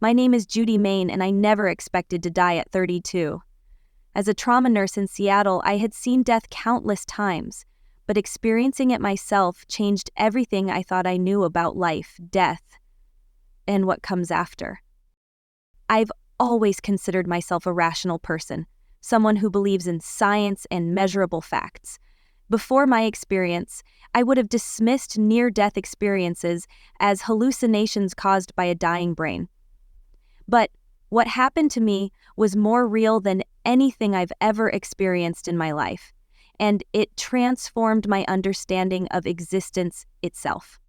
My name is Judy Main, and I never expected to die at 32. As a trauma nurse in Seattle, I had seen death countless times, but experiencing it myself changed everything I thought I knew about life, death, and what comes after. I've always considered myself a rational person, someone who believes in science and measurable facts. Before my experience, I would have dismissed near-death experiences as hallucinations caused by a dying brain. But what happened to me was more real than anything I've ever experienced in my life, and it transformed my understanding of existence itself.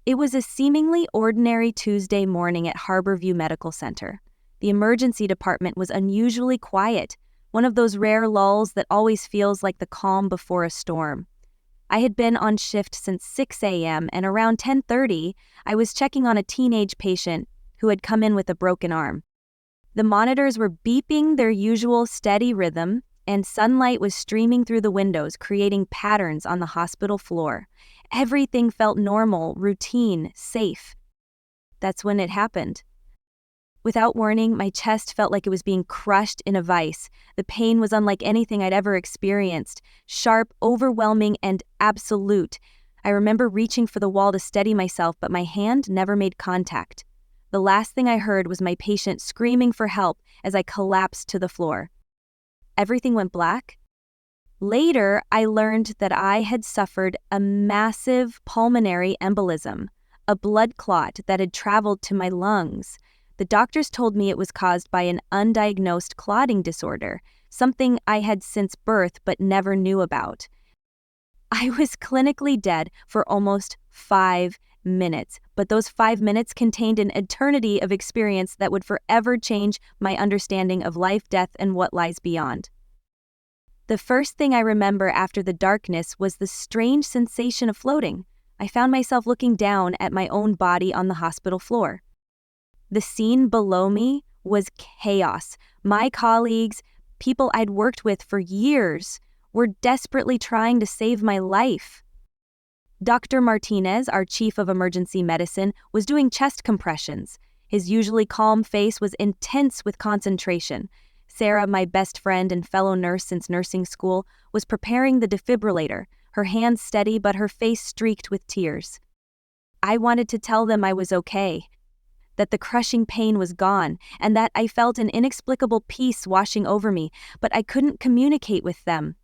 It was a seemingly ordinary Tuesday morning at Harborview Medical Center. The emergency department was unusually quiet, one of those rare lulls that always feels like the calm before a storm. I had been on shift since 6 a.m., and around 10:30, I was checking on a teenage patient who had come in with a broken arm. The monitors were beeping their usual steady rhythm, and sunlight was streaming through the windows, creating patterns on the hospital floor. Everything felt normal, routine, safe. That's when it happened. Without warning, my chest felt like it was being crushed in a vice. The pain was unlike anything I'd ever experienced, sharp, overwhelming, and absolute. I remember reaching for the wall to steady myself, but my hand never made contact. The last thing I heard was my patient screaming for help as I collapsed to the floor. Everything went black. Later, I learned that I had suffered a massive pulmonary embolism, a blood clot that had traveled to my lungs. The doctors told me it was caused by an undiagnosed clotting disorder, something I had since birth but never knew about. I was clinically dead for almost 5 minutes, but those 5 minutes contained an eternity of experience that would forever change my understanding of life, death, and what lies beyond. The first thing I remember after the darkness was the strange sensation of floating. I found myself looking down at my own body on the hospital floor. The scene below me was chaos. My colleagues, people I'd worked with for years, were desperately trying to save my life. Dr. Martinez, our chief of emergency medicine, was doing chest compressions. His usually calm face was intense with concentration. Sarah, my best friend and fellow nurse since nursing school, was preparing the defibrillator, her hands steady but her face streaked with tears. I wanted to tell them I was okay, that the crushing pain was gone, and that I felt an inexplicable peace washing over me, but I couldn't communicate with them.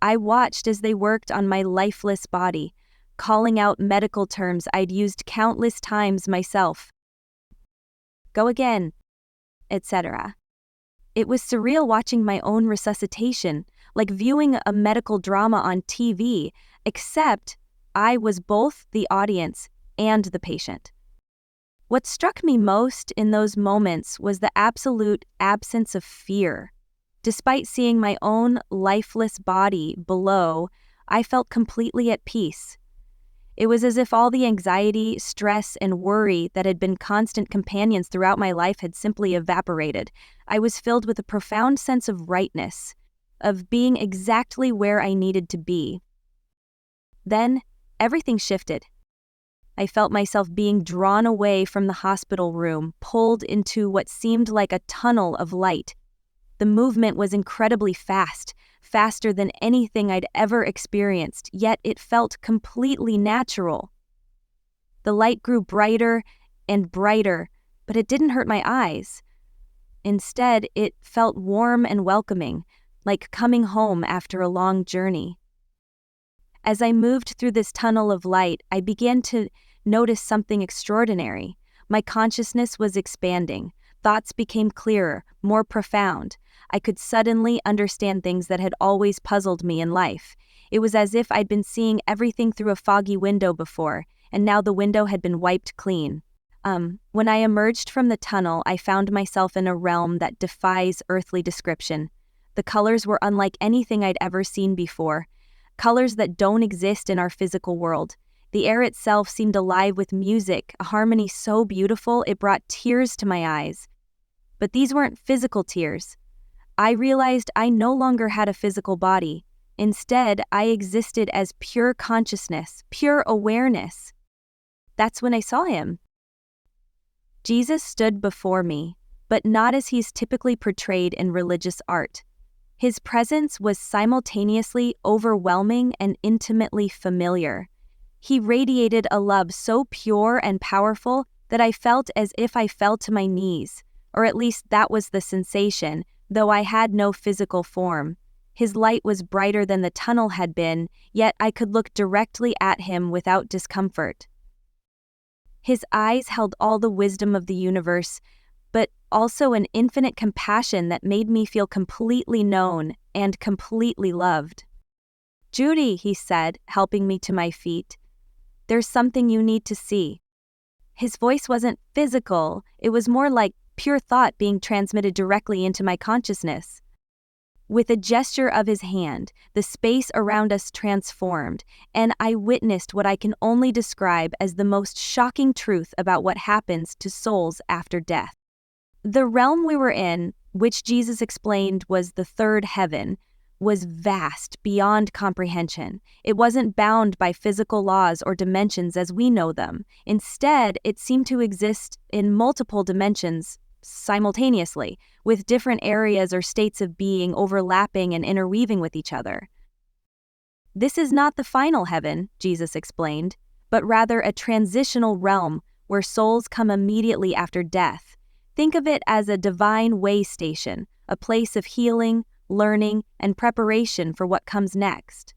I watched as they worked on my lifeless body, calling out medical terms I'd used countless times myself. Go again, etc. It was surreal watching my own resuscitation, like viewing a medical drama on TV, except I was both the audience and the patient. What struck me most in those moments was the absolute absence of fear. Despite seeing my own lifeless body below, I felt completely at peace. It was as if all the anxiety, stress, and worry that had been constant companions throughout my life had simply evaporated. I was filled with a profound sense of rightness, of being exactly where I needed to be. Then, everything shifted. I felt myself being drawn away from the hospital room, pulled into what seemed like a tunnel of light. The movement was incredibly fast, faster than anything I'd ever experienced, yet it felt completely natural. The light grew brighter and brighter, but it didn't hurt my eyes. Instead, it felt warm and welcoming, like coming home after a long journey. As I moved through this tunnel of light, I began to notice something extraordinary. My consciousness was expanding. Thoughts became clearer, more profound. I could suddenly understand things that had always puzzled me in life. It was as if I'd been seeing everything through a foggy window before, and now the window had been wiped clean. When I emerged from the tunnel, I found myself in a realm that defies earthly description. The colors were unlike anything I'd ever seen before, colors that don't exist in our physical world. The air itself seemed alive with music, a harmony so beautiful it brought tears to my eyes. But these weren't physical tears. I realized I no longer had a physical body. Instead, I existed as pure consciousness, pure awareness. That's when I saw him. Jesus stood before me, but not as he's typically portrayed in religious art. His presence was simultaneously overwhelming and intimately familiar. He radiated a love so pure and powerful that I felt as if I fell to my knees, or at least that was the sensation, though I had no physical form. His light was brighter than the tunnel had been, yet I could look directly at him without discomfort. His eyes held all the wisdom of the universe, but also an infinite compassion that made me feel completely known and completely loved. "Judy," he said, helping me to my feet, "there's something you need to see." His voice wasn't physical, it was more like pure thought being transmitted directly into my consciousness. With a gesture of his hand, the space around us transformed, and I witnessed what I can only describe as the most shocking truth about what happens to souls after death. The realm we were in, which Jesus explained was the third heaven, was vast beyond comprehension. It wasn't bound by physical laws or dimensions as we know them. Instead, it seemed to exist in multiple dimensions simultaneously, with different areas or states of being overlapping and interweaving with each other. "This is not the final heaven," Jesus explained, "but rather a transitional realm where souls come immediately after death. Think of it as a divine way station, a place of healing, learning, and preparation for what comes next."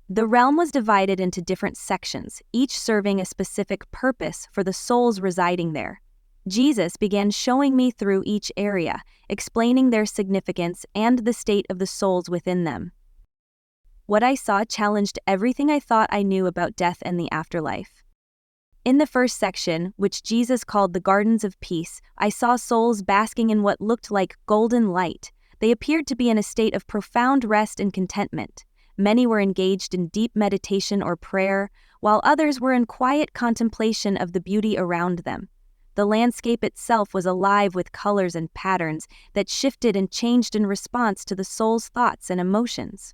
The realm was divided into different sections, each serving a specific purpose for the souls residing there. Jesus began showing me through each area, explaining their significance and the state of the souls within them. What I saw challenged everything I thought I knew about death and the afterlife. In the first section, which Jesus called the Gardens of Peace, I saw souls basking in what looked like golden light. They appeared to be in a state of profound rest and contentment. Many were engaged in deep meditation or prayer, while others were in quiet contemplation of the beauty around them. The landscape itself was alive with colors and patterns that shifted and changed in response to the soul's thoughts and emotions.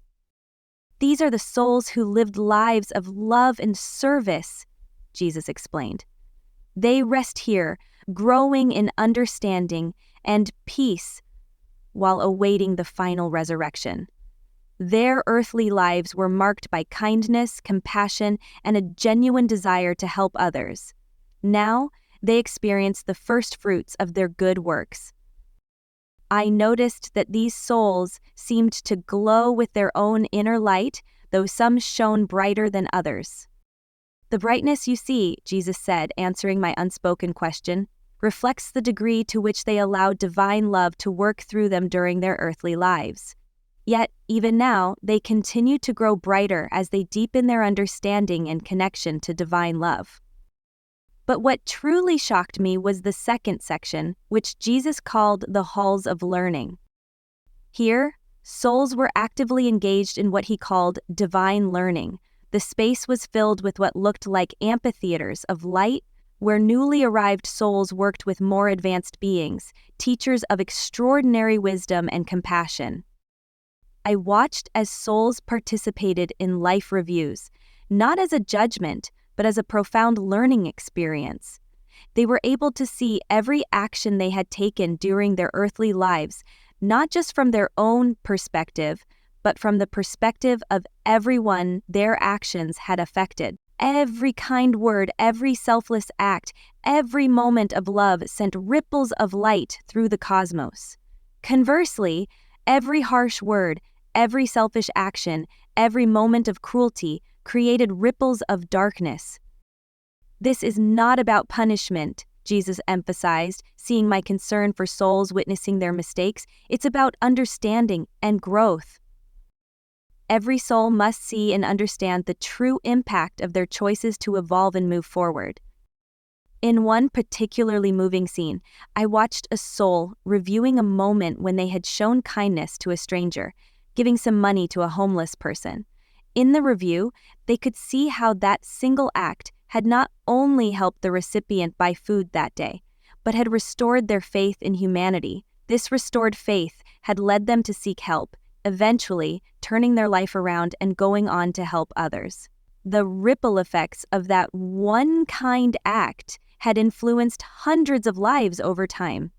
"These are the souls who lived lives of love and service," Jesus explained. "They rest here, growing in understanding and peace while awaiting the final resurrection. Their earthly lives were marked by kindness, compassion, and a genuine desire to help others. Now, they experience the first fruits of their good works. I noticed that these souls seemed to glow with their own inner light, though some shone brighter than others. The brightness you see," Jesus said, answering my unspoken question, "reflects the degree to which they allowed divine love to work through them during their earthly lives. Yet, even now, they continue to grow brighter as they deepen their understanding and connection to divine love." But what truly shocked me was the second section, which Jesus called the halls of learning. Here, souls were actively engaged in what he called divine learning. The space was filled with what looked like amphitheaters of light, where newly arrived souls worked with more advanced beings, teachers of extraordinary wisdom and compassion. I watched as souls participated in life reviews, not as a judgment, but as a profound learning experience. They were able to see every action they had taken during their earthly lives, not just from their own perspective, but from the perspective of everyone their actions had affected. Every kind word, every selfless act, every moment of love sent ripples of light through the cosmos. Conversely, every harsh word, every selfish action, every moment of cruelty created ripples of darkness. "This is not about punishment," Jesus emphasized, seeing my concern for souls witnessing their mistakes. "It's about understanding and growth. Every soul must see and understand the true impact of their choices to evolve and move forward." In one particularly moving scene, I watched a soul reviewing a moment when they had shown kindness to a stranger, giving some money to a homeless person. In the review, they could see how that single act had not only helped the recipient buy food that day, but had restored their faith in humanity. This restored faith had led them to seek help, eventually turning their life around and going on to help others. The ripple effects of that one kind act had influenced hundreds of lives over time.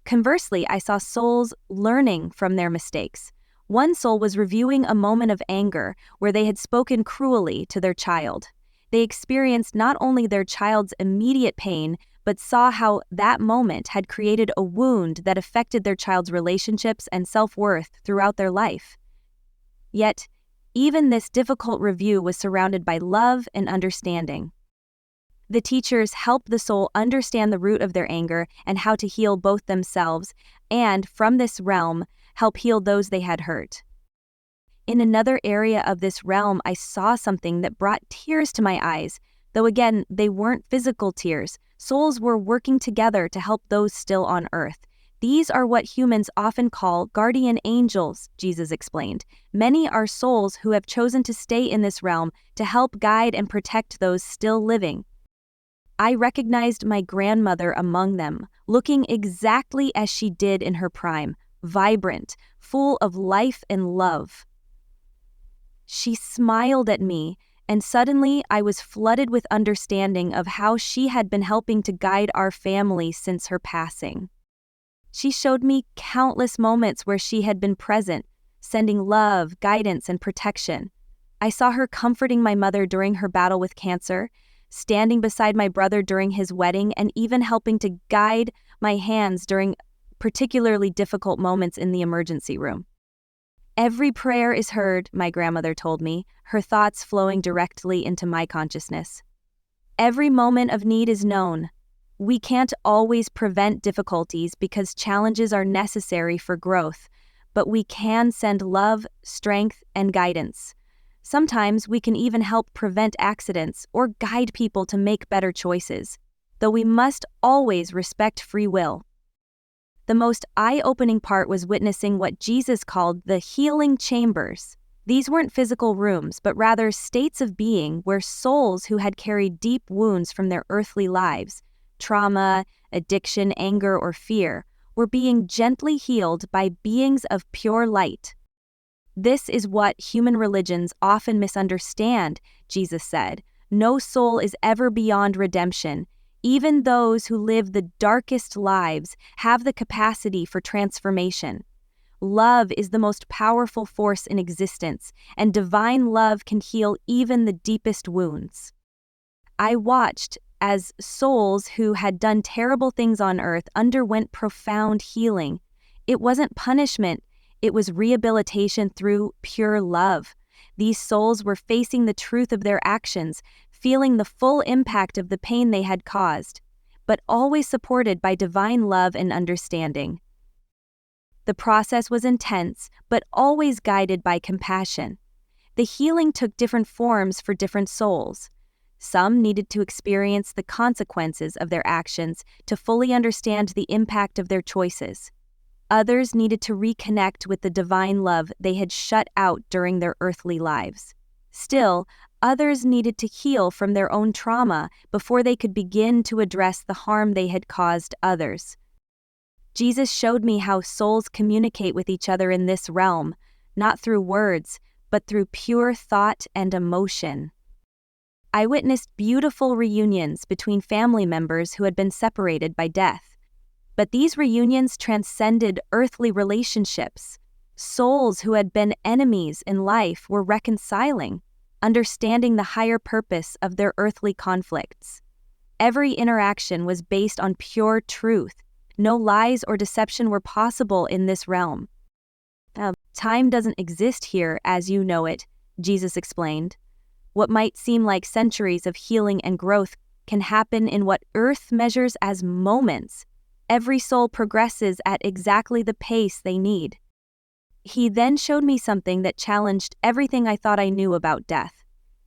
Conversely, I saw souls learning from their mistakes. One soul was reviewing a moment of anger where they had spoken cruelly to their child. They experienced not only their child's immediate pain, but saw how that moment had created a wound that affected their child's relationships and self-worth throughout their life. Yet, even this difficult review was surrounded by love and understanding. The teachers helped the soul understand the root of their anger and how to heal both themselves and, from this realm, help heal those they had hurt. In another area of this realm, I saw something that brought tears to my eyes, though again, they weren't physical tears. Souls were working together to help those still on earth. These are what humans often call guardian angels, Jesus explained. Many are souls who have chosen to stay in this realm to help guide and protect those still living. I recognized my grandmother among them, looking exactly as she did in her prime, vibrant, full of life and love. She smiled at me, and suddenly I was flooded with understanding of how she had been helping to guide our family since her passing. She showed me countless moments where she had been present, sending love, guidance, and protection. I saw her comforting my mother during her battle with cancer, standing beside my brother during his wedding, and even helping to guide my hands during particularly difficult moments in the emergency room. Every prayer is heard, my grandmother told me, her thoughts flowing directly into my consciousness. Every moment of need is known. We can't always prevent difficulties because challenges are necessary for growth, but we can send love, strength, and guidance. Sometimes we can even help prevent accidents or guide people to make better choices, though we must always respect free will. The most eye-opening part was witnessing what Jesus called the healing chambers. These weren't physical rooms, but rather states of being where souls who had carried deep wounds from their earthly lives, trauma, addiction, anger, or fear, were being gently healed by beings of pure light. This is what human religions often misunderstand, Jesus said. No soul is ever beyond redemption. Even those who live the darkest lives have the capacity for transformation. Love is the most powerful force in existence, and divine love can heal even the deepest wounds. I watched as souls who had done terrible things on earth underwent profound healing. It wasn't punishment, it was rehabilitation through pure love. These souls were facing the truth of their actions, feeling the full impact of the pain they had caused, but always supported by divine love and understanding. The process was intense, but always guided by compassion. The healing took different forms for different souls. Some needed to experience the consequences of their actions to fully understand the impact of their choices. Others needed to reconnect with the divine love they had shut out during their earthly lives. Still, others needed to heal from their own trauma before they could begin to address the harm they had caused others. Jesus showed me how souls communicate with each other in this realm, not through words, but through pure thought and emotion. I witnessed beautiful reunions between family members who had been separated by death. But these reunions transcended earthly relationships. Souls who had been enemies in life were reconciling, understanding the higher purpose of their earthly conflicts. Every interaction was based on pure truth. No lies or deception were possible in this realm. Time doesn't exist here as you know it, Jesus explained. What might seem like centuries of healing and growth can happen in what Earth measures as moments. Every soul progresses at exactly the pace they need. He then showed me something that challenged everything I thought I knew about death.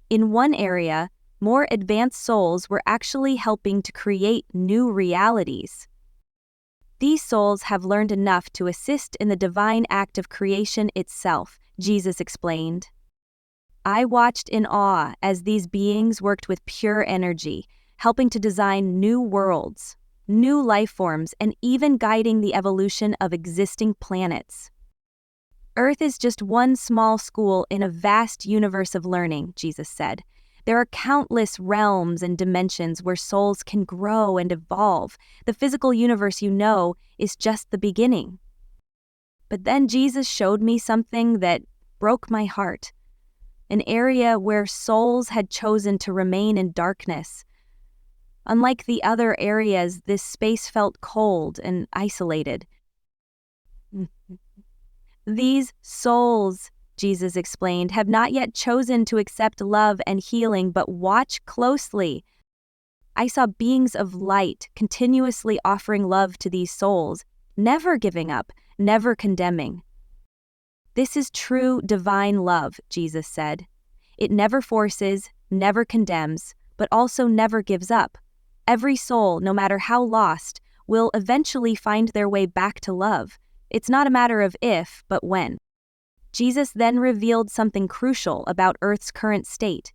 In one area, more advanced souls were actually helping to create new realities. These souls have learned enough to assist in the divine act of creation itself, Jesus explained. I watched in awe as these beings worked with pure energy, helping to design new worlds, new life forms, and even guiding the evolution of existing planets. Earth is just one small school in a vast universe of learning, Jesus said. There are countless realms and dimensions where souls can grow and evolve. The physical universe you know is just the beginning. But then Jesus showed me something that broke my heart. An area where souls had chosen to remain in darkness. Unlike the other areas, this space felt cold and isolated. These souls, Jesus explained, have not yet chosen to accept love and healing, but watch closely. I saw beings of light continuously offering love to these souls, never giving up, never condemning. This is true divine love, Jesus said. It never forces, never condemns, but also never gives up. Every soul, no matter how lost, will eventually find their way back to love. It's not a matter of if, but when. Jesus then revealed something crucial about Earth's current state.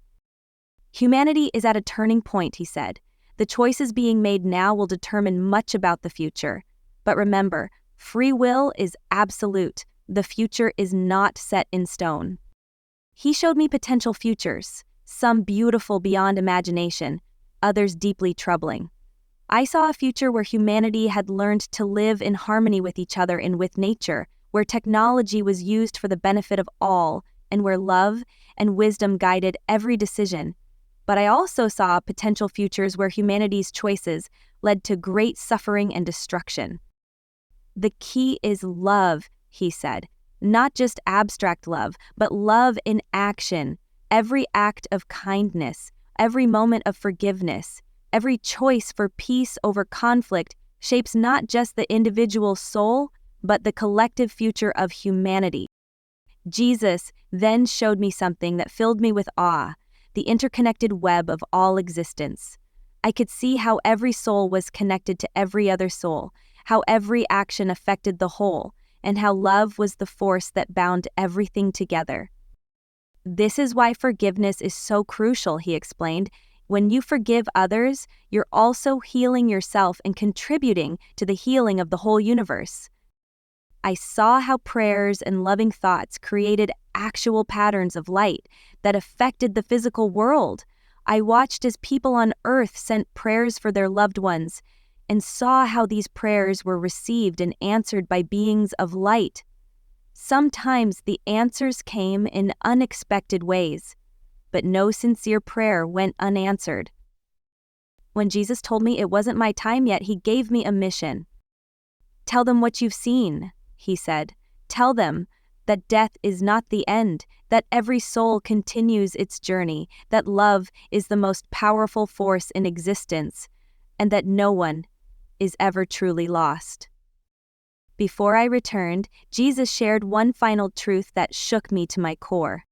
Humanity is at a turning point, he said. The choices being made now will determine much about the future. But remember, free will is absolute. The future is not set in stone. He showed me potential futures, some beautiful beyond imagination, others deeply troubling. I saw a future where humanity had learned to live in harmony with each other and with nature, where technology was used for the benefit of all, and where love and wisdom guided every decision. But I also saw potential futures where humanity's choices led to great suffering and destruction. The key is love, he said. Not just abstract love, but love in action. Every act of kindness, every moment of forgiveness, every choice for peace over conflict shapes not just the individual soul, but the collective future of humanity. Jesus then showed me something that filled me with awe, the interconnected web of all existence. I could see how every soul was connected to every other soul, how every action affected the whole, and how love was the force that bound everything together. This is why forgiveness is so crucial, he explained. When you forgive others, you're also healing yourself and contributing to the healing of the whole universe. I saw how prayers and loving thoughts created actual patterns of light that affected the physical world. I watched as people on Earth sent prayers for their loved ones and saw how these prayers were received and answered by beings of light. Sometimes the answers came in unexpected ways, but no sincere prayer went unanswered. When Jesus told me it wasn't my time yet, he gave me a mission. Tell them what you've seen, he said. Tell them that death is not the end, that every soul continues its journey, that love is the most powerful force in existence, and that no one is ever truly lost. Before I returned, Jesus shared one final truth that shook me to my core.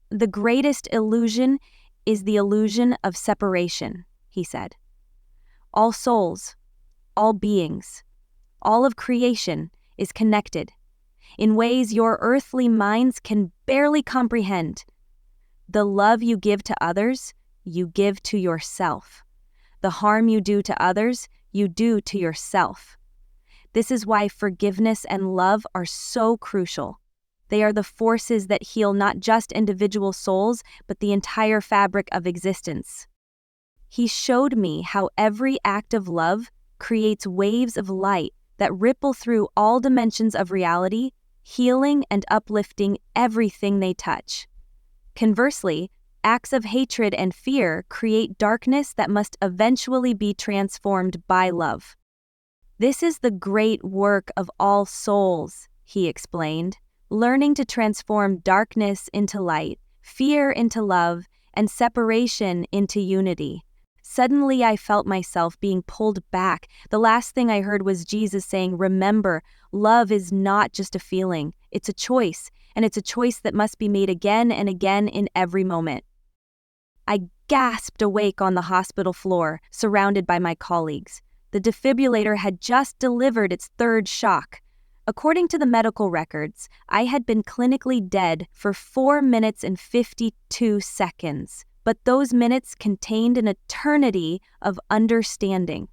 The greatest illusion is the illusion of separation, he said. All souls, all beings, all of creation is connected in ways your earthly minds can barely comprehend. The love you give to others, you give to yourself. The harm you do to others, you do to yourself. This is why forgiveness and love are so crucial. They are the forces that heal not just individual souls, but the entire fabric of existence. He showed me how every act of love creates waves of light that ripple through all dimensions of reality, healing and uplifting everything they touch. Conversely, acts of hatred and fear create darkness that must eventually be transformed by love. This is the great work of all souls, he explained, learning to transform darkness into light, fear into love, and separation into unity. Suddenly I felt myself being pulled back. The last thing I heard was Jesus saying, "Remember, love is not just a feeling, it's a choice, and it's a choice that must be made again and again in every moment." I gasped awake on the hospital floor, surrounded by my colleagues. The defibrillator had just delivered its third shock. According to the medical records, I had been clinically dead for 4 minutes and 52 seconds, but those minutes contained an eternity of understanding.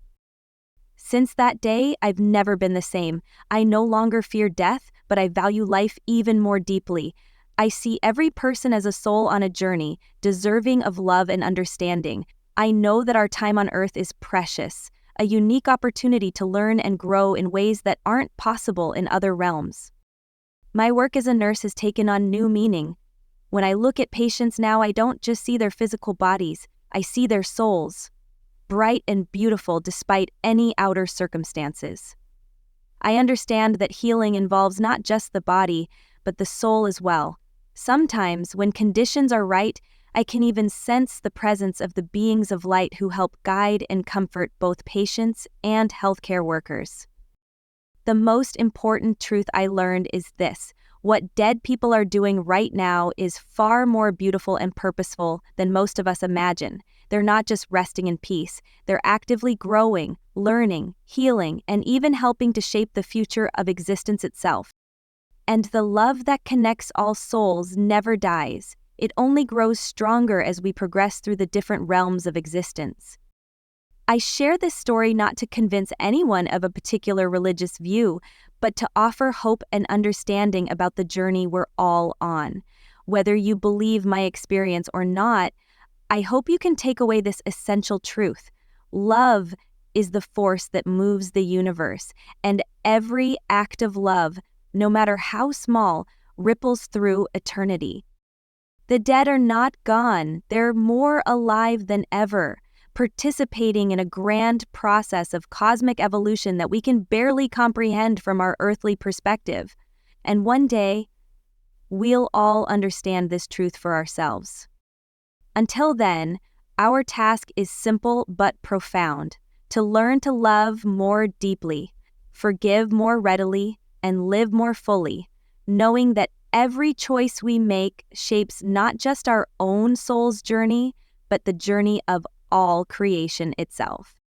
Since that day, I've never been the same. I no longer fear death, but I value life even more deeply. I see every person as a soul on a journey, deserving of love and understanding. I know that our time on Earth is precious, a unique opportunity to learn and grow in ways that aren't possible in other realms. My work as a nurse has taken on new meaning. When I look at patients now, I don't just see their physical bodies, I see their souls, bright and beautiful despite any outer circumstances. I understand that healing involves not just the body, but the soul as well. Sometimes, when conditions are right, I can even sense the presence of the beings of light who help guide and comfort both patients and healthcare workers. The most important truth I learned is this: what dead people are doing right now is far more beautiful and purposeful than most of us imagine. They're not just resting in peace, they're actively growing, learning, healing, and even helping to shape the future of existence itself. And the love that connects all souls never dies. It only grows stronger as we progress through the different realms of existence. I share this story not to convince anyone of a particular religious view, but to offer hope and understanding about the journey we're all on. Whether you believe my experience or not, I hope you can take away this essential truth. Love is the force that moves the universe, and every act of love, no matter how small, ripples through eternity. The dead are not gone, they're more alive than ever, participating in a grand process of cosmic evolution that we can barely comprehend from our earthly perspective. And one day, we'll all understand this truth for ourselves. Until then, our task is simple but profound: to learn to love more deeply, forgive more readily, and live more fully, knowing that every choice we make shapes not just our own soul's journey, but the journey of all creation itself.